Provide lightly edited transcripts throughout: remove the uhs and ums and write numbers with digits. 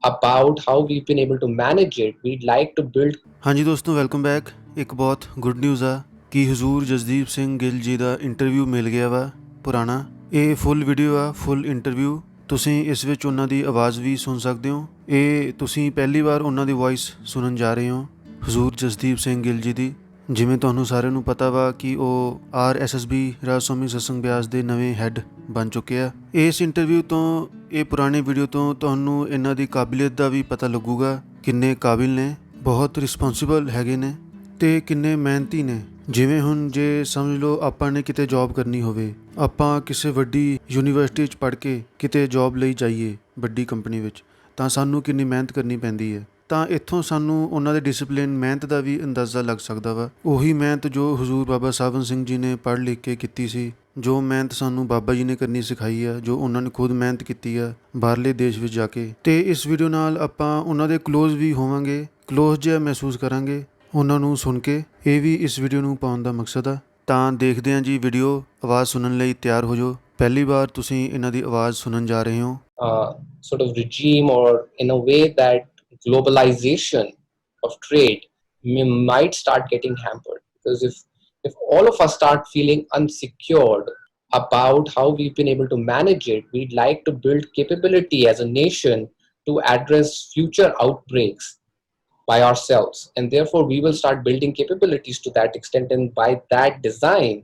about how we've been able to manage it, we'd like to build. ਹਾਂਜੀ ਦੋਸਤੋ, welcome back. ਇੱਕ ਬਹੁਤ good news ਆ ਕਿ ਹਜ਼ੂਰ ਜਸਦੀਪ ਸਿੰਘ ਗਿੱਲ ਜੀ ਦਾ ਇੰਟਰਵਿਊ ਮਿਲ ਗਿਆ ਵਾ ਪੁਰਾਣਾ। ਇਹ ਫੁੱਲ ਵੀਡੀਓ ਆ, ਫੁੱਲ ਇੰਟਰਵਿਊ। ਤੁਸੀਂ ਇਸ ਵਿੱਚ ਉਹਨਾਂ ਦੀ ਆਵਾਜ਼ ਵੀ ਸੁਣ ਸਕਦੇ ਹੋ। ਇਹ ਤੁਸੀਂ ਪਹਿਲੀ ਵਾਰ ਉਹਨਾਂ ਦੀ ਵੌਇਸ ਸੁਣਨ ਜਾ ਰਹੇ ਹੋ, ਹਜ਼ੂਰ ਜਸਦੀਪ ਸਿੰਘ ਗਿੱਲ ਜੀ ਦੀ। ਜਿਵੇਂ ਤੁਹਾਨੂੰ ਸਾਰਿਆਂ ਨੂੰ ਪਤਾ ਵਾ ਕਿ ਉਹ RSSB ਰਾਜ ਸਵਾਮੀ ਸਤਸੰਗ ਬਿਆਸ ਦੇ ਨਵੇਂ ਹੈੱਡ ਬਣ ਚੁੱਕੇ ਆ। ਇਸ ਇੰਟਰਵਿਊ ਤੋਂ, ਇਹ ਪੁਰਾਣੇ ਵੀਡੀਓ ਤੋਂ ਤੁਹਾਨੂੰ ਇਹਨਾਂ ਦੀ ਕਾਬਲੀਅਤ ਦਾ ਵੀ ਪਤਾ ਲੱਗੂਗਾ, ਕਿੰਨੇ ਕਾਬਿਲ ਨੇ, ਬਹੁਤ ਰਿਸਪੌਂਸੀਬਲ ਹੈਗੇ ਨੇ ਅਤੇ ਕਿੰਨੇ ਮਿਹਨਤੀ ਨੇ। ਜਿਵੇਂ ਹੁਣ ਜੇ ਸਮਝ ਲਓ ਆਪਾਂ ਨੇ ਕਿਤੇ ਜੌਬ ਕਰਨੀ ਹੋਵੇ, ਆਪਾਂ ਕਿਸੇ ਵੱਡੀ ਯੂਨੀਵਰਸਿਟੀ 'ਚ ਪੜ੍ਹ ਕੇ ਕਿਤੇ ਜੌਬ ਲਈ ਜਾਈਏ ਵੱਡੀ ਕੰਪਨੀ ਵਿੱਚ, ਤਾਂ ਸਾਨੂੰ ਕਿੰਨੀ ਮਿਹਨਤ ਕਰਨੀ ਪੈਂਦੀ ਹੈ। ਤਾਂ ਇੱਥੋਂ ਸਾਨੂੰ ਉਹਨਾਂ ਦੇ ਡਿਸਿਪਲਿਨ, ਮਿਹਨਤ ਦਾ ਵੀ ਅੰਦਾਜ਼ਾ ਲੱਗ ਸਕਦਾ ਵਾ। ਉਹੀ ਮਿਹਨਤ ਜੋ ਹਜ਼ੂਰ ਬਾਬਾ ਸਾਵਨ ਸਿੰਘ ਜੀ ਨੇ ਪੜ੍ਹ ਲਿਖ ਕੇ ਕੀਤੀ ਸੀ, ਜੋ ਮਿਹਨਤ ਸਾਨੂੰ ਬਾਬਾ ਜੀ ਨੇ ਕਰਨੀ ਸਿਖਾਈ ਆ, ਜੋ ਉਹਨਾਂ ਨੇ ਖੁਦ ਮਿਹਨਤ ਕੀਤੀ ਆ ਬਾਹਰਲੇ ਦੇਸ਼ ਵਿੱਚ ਜਾ ਕੇ। ਅਤੇ ਇਸ ਵੀਡੀਓ ਨਾਲ ਆਪਾਂ ਉਹਨਾਂ ਦੇ ਕਲੋਜ਼ ਵੀ ਹੋਵਾਂਗੇ, ਕਲੋਜ਼ ਜਿਹਾ ਮਹਿਸੂਸ ਕਰਾਂਗੇ ਉਹਨਾਂ ਨੂੰ ਸੁਣ ਕੇ। ਇਹ ਵੀ ਇਸ ਵੀਡੀਓ ਨੂੰ ਪਾਉਣ ਦਾ ਮਕਸਦ ਆ। ਤਾਂ ਦੇਖਦੇ ਹਾਂ ਜੀ ਵੀਡੀਓ। ਆਵਾਜ਼ ਸੁਣਨ ਲਈ ਤਿਆਰ ਹੋ ਜਾਓ। ਪਹਿਲੀ ਵਾਰ ਤੁਸੀਂ ਇਹਨਾਂ ਦੀ ਆਵਾਜ਼ ਸੁਣਨ ਜਾ ਰਹੇ ਹੋ। Sort of regime, or in a way that globalization of trade might start getting hampered, because if all of us start feeling unsecured about how we've been able to manage it, we'd like to build capability as a nation to address future outbreaks by ourselves, and therefore we will start building capabilities to that extent, and by that design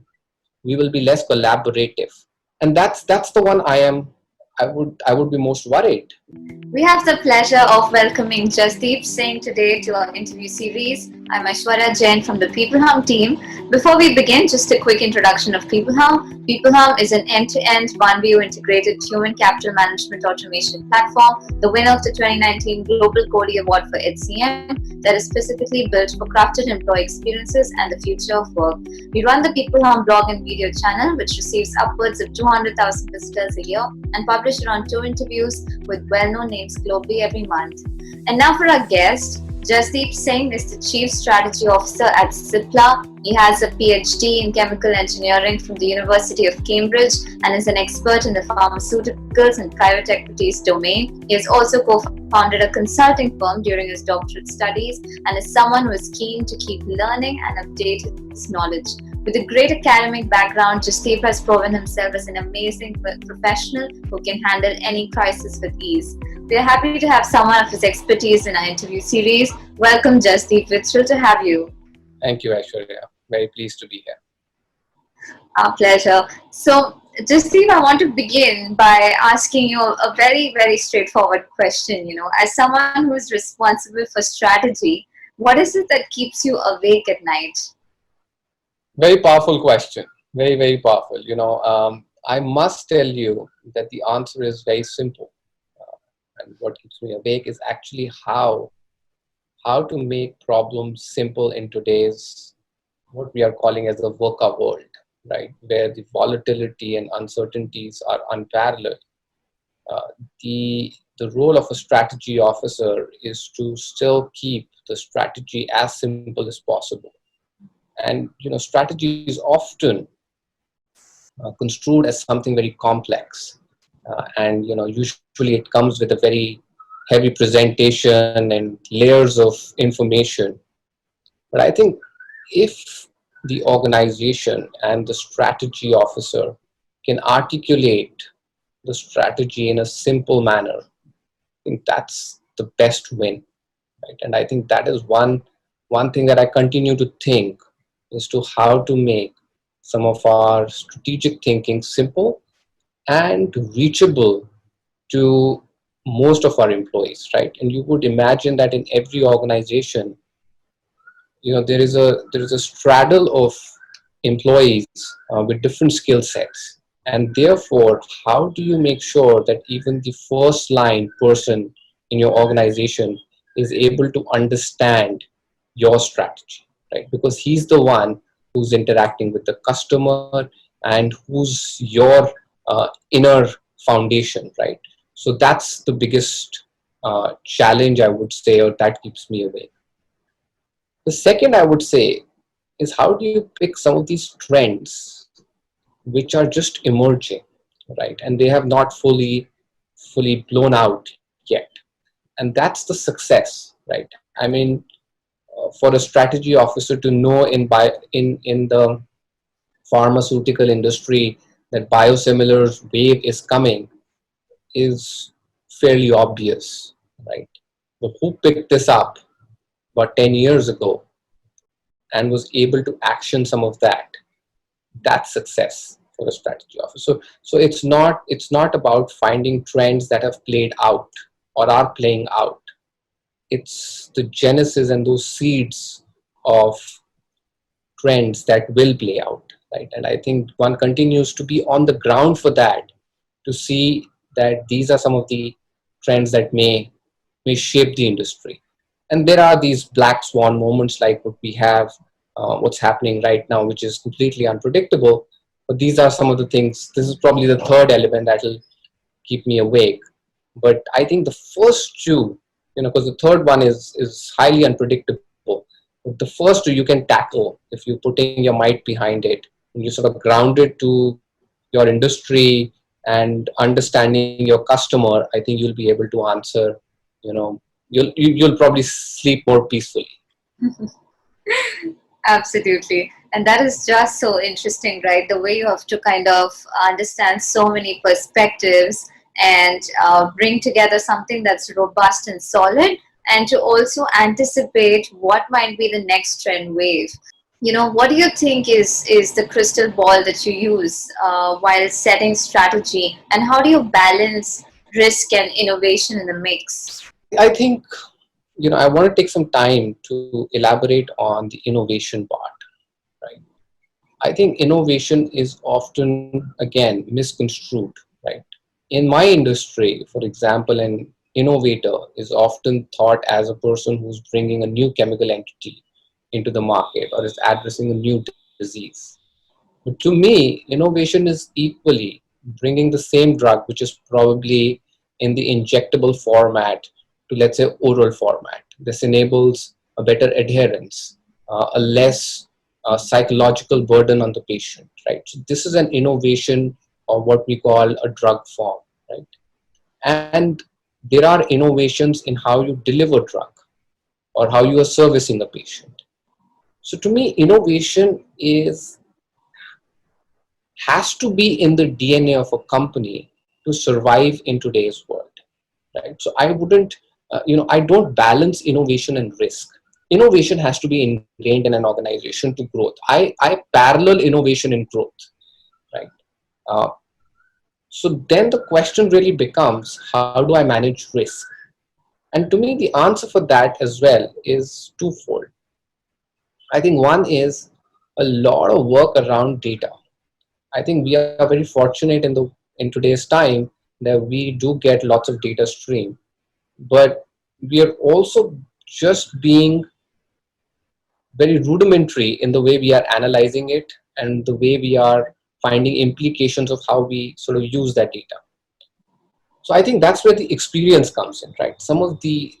we will be less collaborative. And that's the one I would be most worried. We have the pleasure of welcoming Jasdip Singh today to our interview series. I'm Aishwarya Jain from the People Hum team. Before we begin, just a quick introduction of People Hum. People Hum is an end-to-end, one-view integrated human capital management automation platform, the winner of the 2019 Global Cody Award for HCM, that is specifically built for crafted employee experiences and the future of work. We run the People Hum blog and video channel, which receives upwards of 200,000 visitors a year, and publish around 2 interviews with well-known names globally every month. And now for our guest, Jasdeep Singh is the Chief Strategy Officer at Cipla. He has a PhD in Chemical Engineering from the University of Cambridge and is an expert in the pharmaceuticals and private equities domain. He has also co-founded a consulting firm during his doctorate studies and is someone who is keen to keep learning and update his knowledge. With a great academic background, Jasdeep has proven himself as an amazing professional who can handle any crisis with ease. We are happy to have someone of his expertise in our interview series. Welcome, Jasdeep. We're thrilled to have you. Thank you, Aishwarya. Very pleased to be here. Our pleasure. So, Jasdeep, I want to begin by asking you a very, very straightforward question. As someone who is responsible for strategy, what is it that keeps you awake at night? Very powerful question. Very, very powerful. I must tell you that the answer is very simple. And what keeps me awake is actually how to make problems simple in today's, what we are calling as the VUCA world, right? Where the volatility and uncertainties are unparalleled. The role of a strategy officer is to still keep the strategy as simple as possible. And strategy is often construed as something very complex, and usually it comes with a very heavy presentation and layers of information. But I think if the organization and the strategy officer can articulate the strategy in a simple manner, I think that's the best win, right? And I think that is one thing that I continue to think as to how to make some of our strategic thinking simple and reachable to most of our employees, right? And you would imagine that in every organization, there is a straddle of employees with different skill sets, and therefore, how do you make sure that even the first line person in your organization is able to understand your strategy, right? Because he's the one who's interacting with the customer and who's your inner foundation, right? So that's the biggest challenge, I would say, or that keeps me awake. The second, I would say, is how do you pick some of these trends which are just emerging, right? And they have not fully blown out yet. and that's the success, right? I mean, for a strategy officer to know in the pharmaceutical industry that biosimilars wave is coming is fairly obvious, right? But who picked this up about 10 years ago and was able to action some of that? That's success for a strategy officer. So it's not about finding trends that have played out or are playing out. It's the genesis and those seeds of trends that will play out, right? And I think one continues to be on the ground for that, to see that these are some of the trends that may shape the industry. And there are these black swan moments like what we have, what's happening right now, which is completely unpredictable. But these are some of the things. This is probably the third element that will keep me awake. But I think the first two, because the third one is highly unpredictable. But the first two you can tackle if you're putting your might behind it, and you sort of ground it to your industry and understanding your customer. I think you'll be able to answer. You know, you'll probably sleep more peacefully. Absolutely. And that is just so interesting, right? The way you have to kind of understand so many perspectives and bring together something that's robust and solid, and to also anticipate what might be the next trend wave. What do you think is the crystal ball that you use while setting strategy, and how do you balance risk and innovation in the mix? I think I want to take some time to elaborate on the innovation part. Right. I think innovation is often again misconstrued. Right. In my industry, for example, an innovator is often thought as a person who's bringing a new chemical entity into the market or is addressing a new disease. But to me, innovation is equally bringing the same drug, which is probably in the injectable format, to, let's say, oral format. This enables a better adherence, a less psychological burden on the patient, right? So this is an innovation of what we call a drug form, right? And there are innovations in how you deliver drug or how you are servicing a patient. So to me, innovation is has to be in the DNA of a company to survive in today's world, right? So I wouldn't, I don't balance innovation and risk. Innovation has to be ingrained in an organization to growth. I parallel innovation in growth, right? Uh, so then the question really becomes, how do I manage risk? And to me, the answer for that as well is twofold. I think one is a lot of work around data. I think we are very fortunate in today's time that we do get lots of data stream, but we are also just being very rudimentary in the way we are analyzing it and the way we are finding implications of how we sort of use that data. So I think that's where the experience comes in, right? Some of the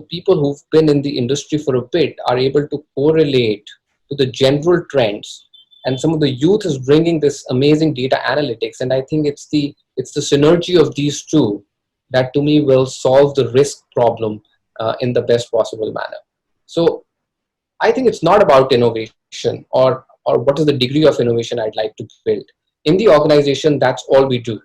people who've been in the industry for a bit are able to correlate to the general trends, and some of the youth is bringing this amazing data analytics. And I think it's the synergy of these two that to me will solve the risk problem in the best possible manner. So I think it's not about innovation or what is the degree of innovation I'd like to build in the organization. That's all we do,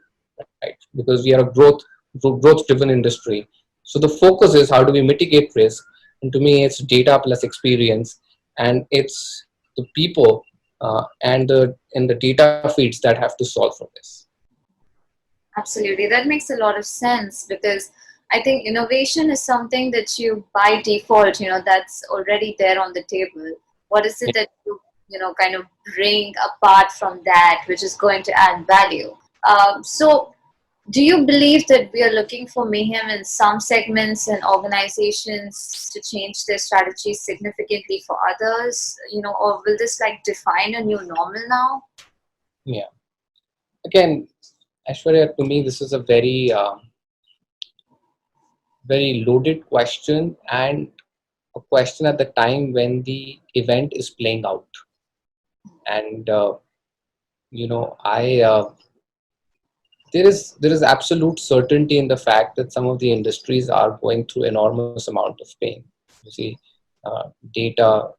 right? Because we are a growth driven industry. So the focus is how do we mitigate risk, and to me it's data plus experience, and it's the people and the data feeds that have to solve for this. Absolutely. That makes a lot of sense, because I think innovation is something that you by default, that's already there on the table. What is it that you kind of bring apart from that, which is going to add value? So, do you believe that we are looking for mayhem in some segments and organizations to change their strategies significantly for others, or will this like define a new normal now? Yeah. Again, Aishwarya, to me this is a very loaded question, and a question at the time when the event is playing out. And I there is absolute certainty in the fact that some of the industries are going through enormous amount of pain. You see, data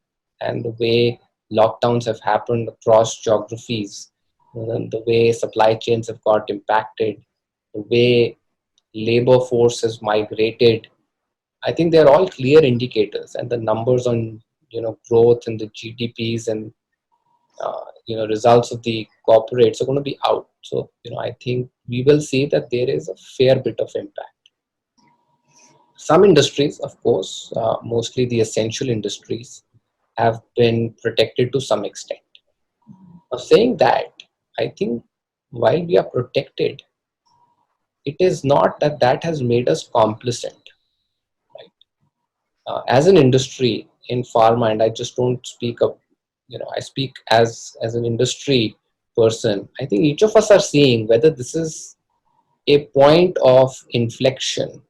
and the way lockdowns have happened across geographies, and the way supply chains have got impacted, the way labor force has migrated. I think they're all clear indicators, and the numbers on growth and the GDPs and results of the corporates are going to be out. So I think we will see that there is a fair bit of impact. Some industries, of course, mostly the essential industries, have been protected to some extent. Now, saying that, I think while we are protected, it is not that that has made us complacent. Right? As an industry in pharma, and I just don't speak of, I speak as an industry person. I think each of us are seeing whether this is a point of inflection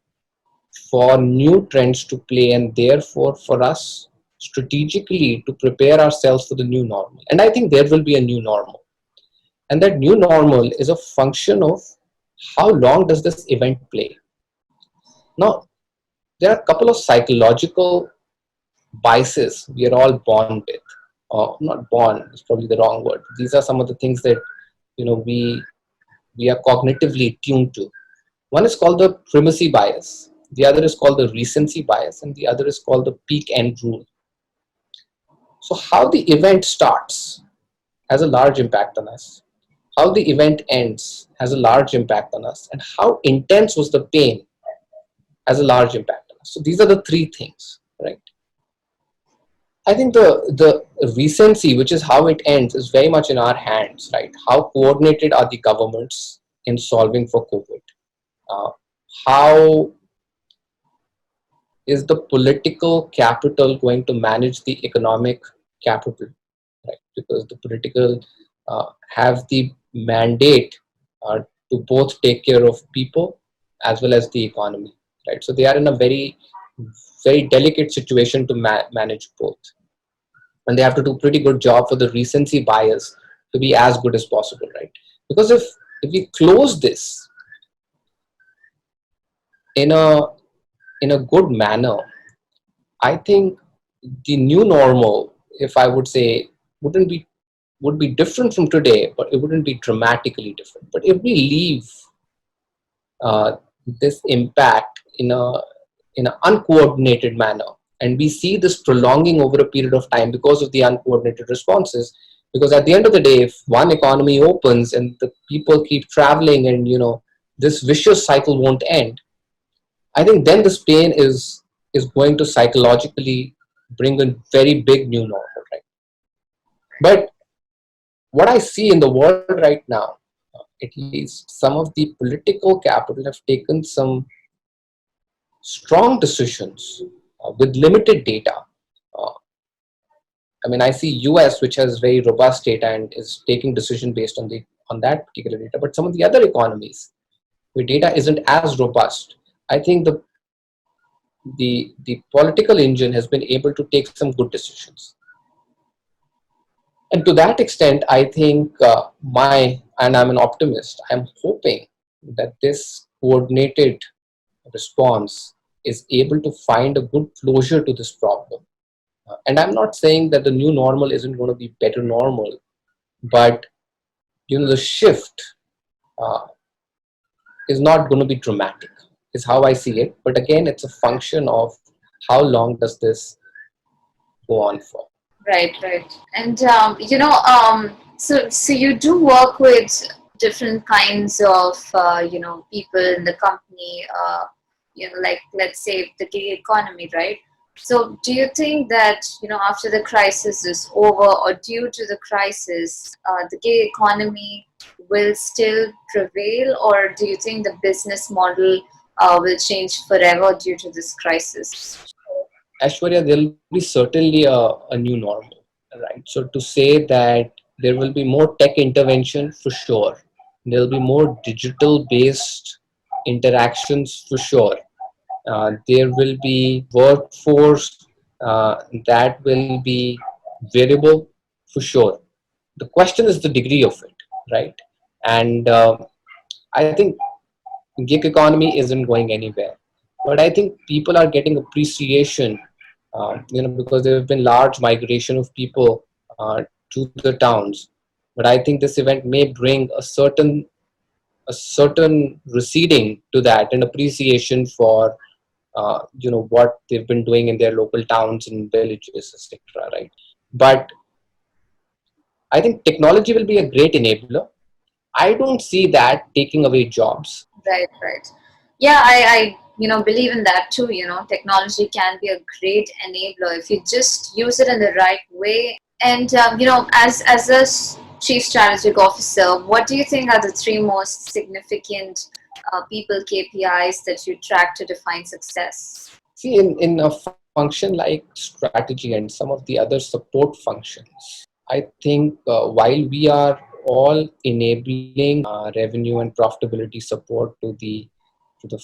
for new trends to play, and therefore for us strategically to prepare ourselves for the new normal. And I think there will be a new normal, and that new normal is a function of how long does this event play. Now, there are a couple of psychological biases we are all born with, or not born is probably the wrong word. These are some of the things that we are cognitively tuned to. One is called the primacy bias, the other is called the recency bias, and the other is called the peak end rule. So how the event starts has a large impact on us. How the event ends has a large impact on us, and how intense was the pain has a large impact on us. So these are the three things, right? I think the recency, which is how it ends, is very much in our hands, right? How coordinated are the governments in solving for COVID? How is the political capital going to manage the economic capital, right? Because the political have the mandate to both take care of people as well as the economy, right? So they are in a very, very delicate situation to manage both. And they have to do a pretty good job for the recency bias to be as good as possible, right? Because if we close this in a good manner, I think the new normal, if I would say, wouldn't be would be different from today, but it wouldn't be dramatically different. But if we leave uh, this impact in an uncoordinated manner, and we see this prolonging over a period of time because of the uncoordinated responses, because at the end of the day, if one economy opens and the people keep traveling, and this vicious cycle won't end, I think then this pain is going to psychologically bring a very big new normal, right? But what I see in the world right now, at least some of the political capital have taken some strong decisions with limited data. Uh, I mean, I see US, which has very robust data and is taking decision based on that particular data. But some of the other economies where data isn't as robust, I think the political engine has been able to take some good decisions. And to that extent, I think and I'm an optimist, I'm hoping that this coordinated response is able to find a good closure to this problem. And I'm not saying that the new normal isn't going to be better normal, but the shift uh, is not going to be dramatic, is how I see it. But again, it's a function of how long does this go on for. Right, right. And so you do work with different kinds of people in the company, like let's say the gig economy, right? So do you think that after the crisis is over, or due to the crisis, the gig economy will still prevail, or do you think the business model will change forever due to this crisis? Ashwarya, there will be certainly a new normal, right? So to say that there will be more tech intervention, for sure. There will be more digital based interactions, for sure. There will be workforce that will be variable, for sure. The question is the degree of it, right? And I think gig economy isn't going anywhere, but I think people are getting appreciation, because there have been large migration of people to the towns. But I think this event may bring a certain receding to that and appreciation for what they've been doing in their local towns and villages, etc. Right? But I think technology will be a great enabler. I don't see that taking away jobs. Right, right. Yeah, I believe in that too. Technology can be a great enabler if you just use it in the right way. And as a chief strategic officer, what do you think are the three most significant people KPIs that you track to define success? See, in a function like strategy and some of the other support functions, I think while we are all enabling revenue and profitability support to the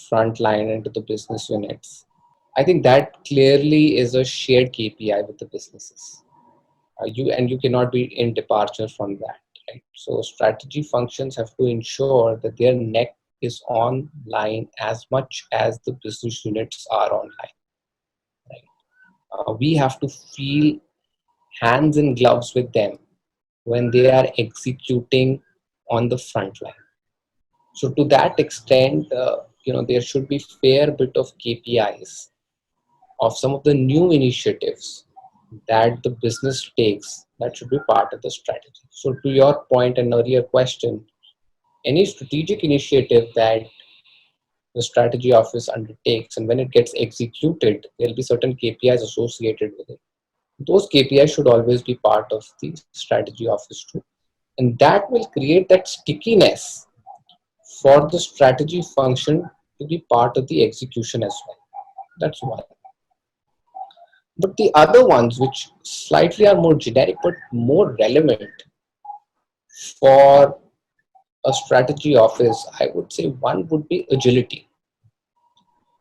front line and to the business units, I think that clearly is a shared KPI with the businesses. You cannot be in departure from that, right? So strategy functions have to ensure that their neck is online as much as the business units are online. We have to feel hands in gloves with them when they are executing on the front line. So to that extent, there should be fair bit of KPIs of some of the new initiatives that the business takes that should be part of the strategy. So to your point and earlier question, any strategic initiative that the strategy office undertakes and when it gets executed, there'll be certain KPIs associated with it. Those KPIs should always be part of the strategy office too. And that will create that stickiness for the strategy function to be part of the execution as well. That's one. But the other ones, which slightly are more generic but more relevant for a strategy office, I would say one would be agility.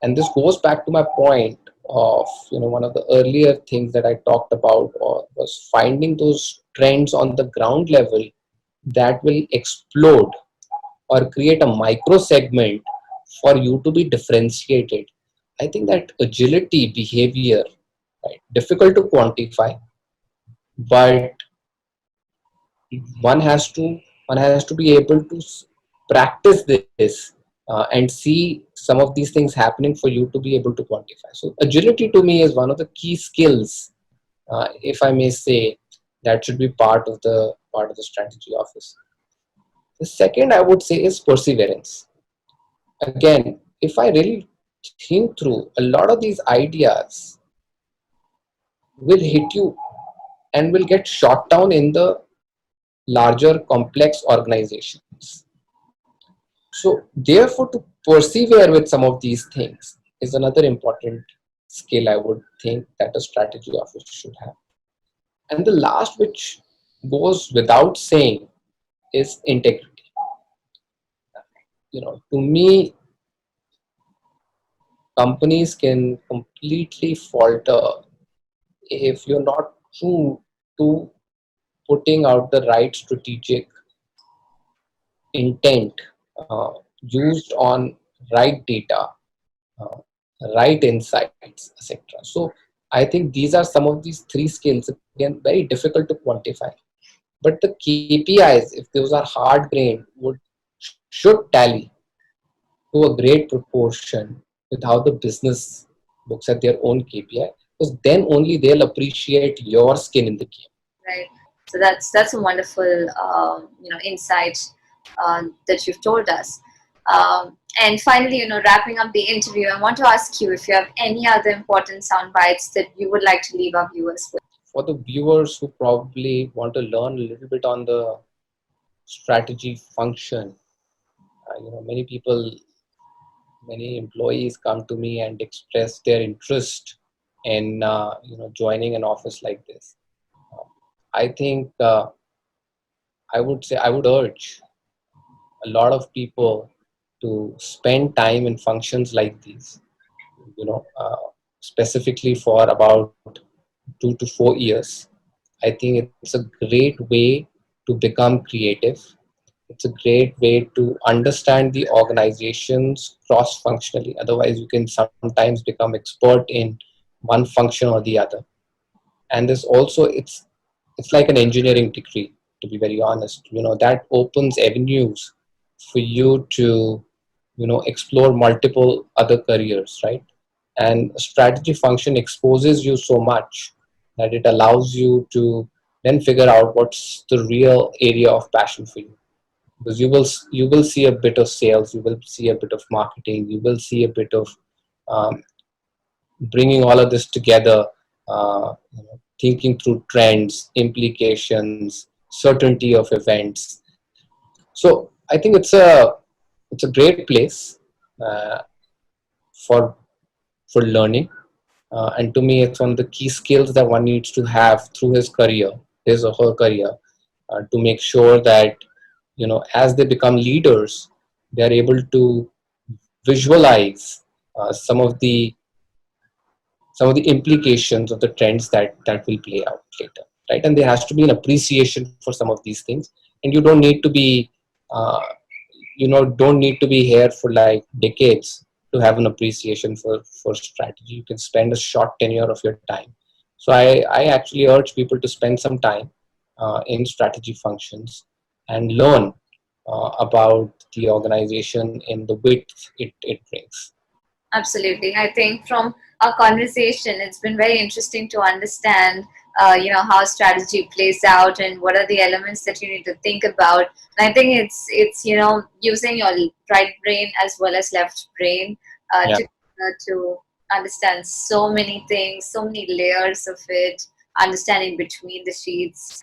And this goes back to my point of one of the earlier things that I talked about was finding those trends on the ground level that will explode or create a micro segment for you to be differentiated. I think that agility behavior, right, difficult to quantify, but one has to one has to be able to practice this and see some of these things happening for you to be able to quantify. So agility to me is one of the key skills, if I may say, that should be part of the strategy office. The second I would say is perseverance. Again, if I really think through, a lot of these ideas will hit you and will get shot down in the larger complex organizations. So therefore, to persevere with some of these things is another important skill I would think that a strategy office should have. And the last, which goes without saying, is integrity. To me, companies can completely falter if you're not true to putting out the right strategic intent, used on right data, uh, right insights, etc. So I think these are some of these three skills, again, very difficult to quantify. But the KPIs, if those are hard grained, should tally to a great proportion with how the business looks at their own KPI, because then only they'll appreciate your skin in the game. Right. So that's a wonderful insight that you've told us. And finally, wrapping up the interview, I want to ask you if you have any other important sound bites that you would like to leave our viewers with. For the viewers who probably want to learn a little bit on the strategy function, many people, many employees come to me and express their interest in joining an office like this. I think I would urge a lot of people to spend time in functions like these, specifically for about 2 to 4 years. I think it's a great way to become creative. It's a great way to understand the organizations cross functionally. Otherwise, you can sometimes become expert in one function or the other. And there's also, it's like an engineering degree, to be very honest. That opens avenues for you to explore multiple other careers, right? And a strategy function exposes you so much that it allows you to then figure out what's the real area of passion for you. Because you will see a bit of sales, you will see a bit of marketing, you will see a bit of um, bringing all of this together, thinking through trends, implications, certainty of events. So I think it's a great place uh, for learning. And to me, it's one of the key skills that one needs to have through his career, his or her career, to make sure that as they become leaders, they are able to visualize uh, some of the some of the implications of the trends that will play out later, right? And there has to be an appreciation for some of these things, and you don't need to be uh, don't need to be here for like decades to have an appreciation for strategy. You can spend a short tenure of your time. So I actually urge people to spend some time in strategy functions and learn about the organization in the width it brings. Absolutely. I think from our conversation, it's been very interesting to understand, how strategy plays out and what are the elements that you need to think about. And I think it's using your right brain as well as left brain Yeah. to understand so many things, so many layers of it, understanding between the sheets.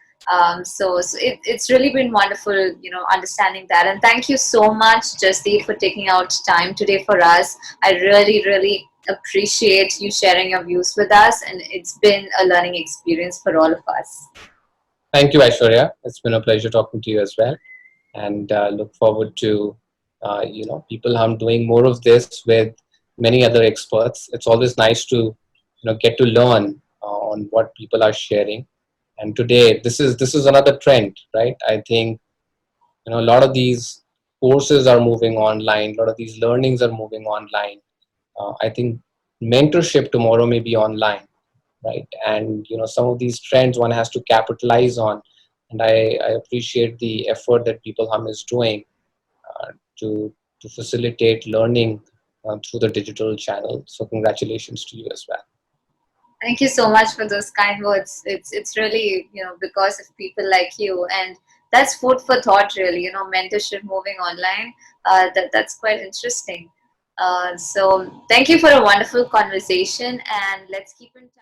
So it's really been wonderful, understanding that. And thank you so much, Jasdeep, for taking out time today for us. I really, really appreciate you sharing your views with us, and it's been a learning experience for all of us. Thank you, Aishwarya. It's been a pleasure talking to you as well, and look forward to people I'm doing more of this with many other experts. It's always nice to get to learn on what people are sharing. And today, this is another trend, right? I think a lot of these courses are moving online. A lot of these learnings are moving online. I think mentorship tomorrow may be online, right? And some of these trends one has to capitalize on, and I appreciate the effort that People Hum is doing uh, to facilitate learning through the digital channel. So congratulations to you as well. Thank you so much for those kind words. It's really, because of people like you, and that's food for thought, really. Mentorship moving online. That's quite interesting. So thank you for a wonderful conversation, and let's keep in touch.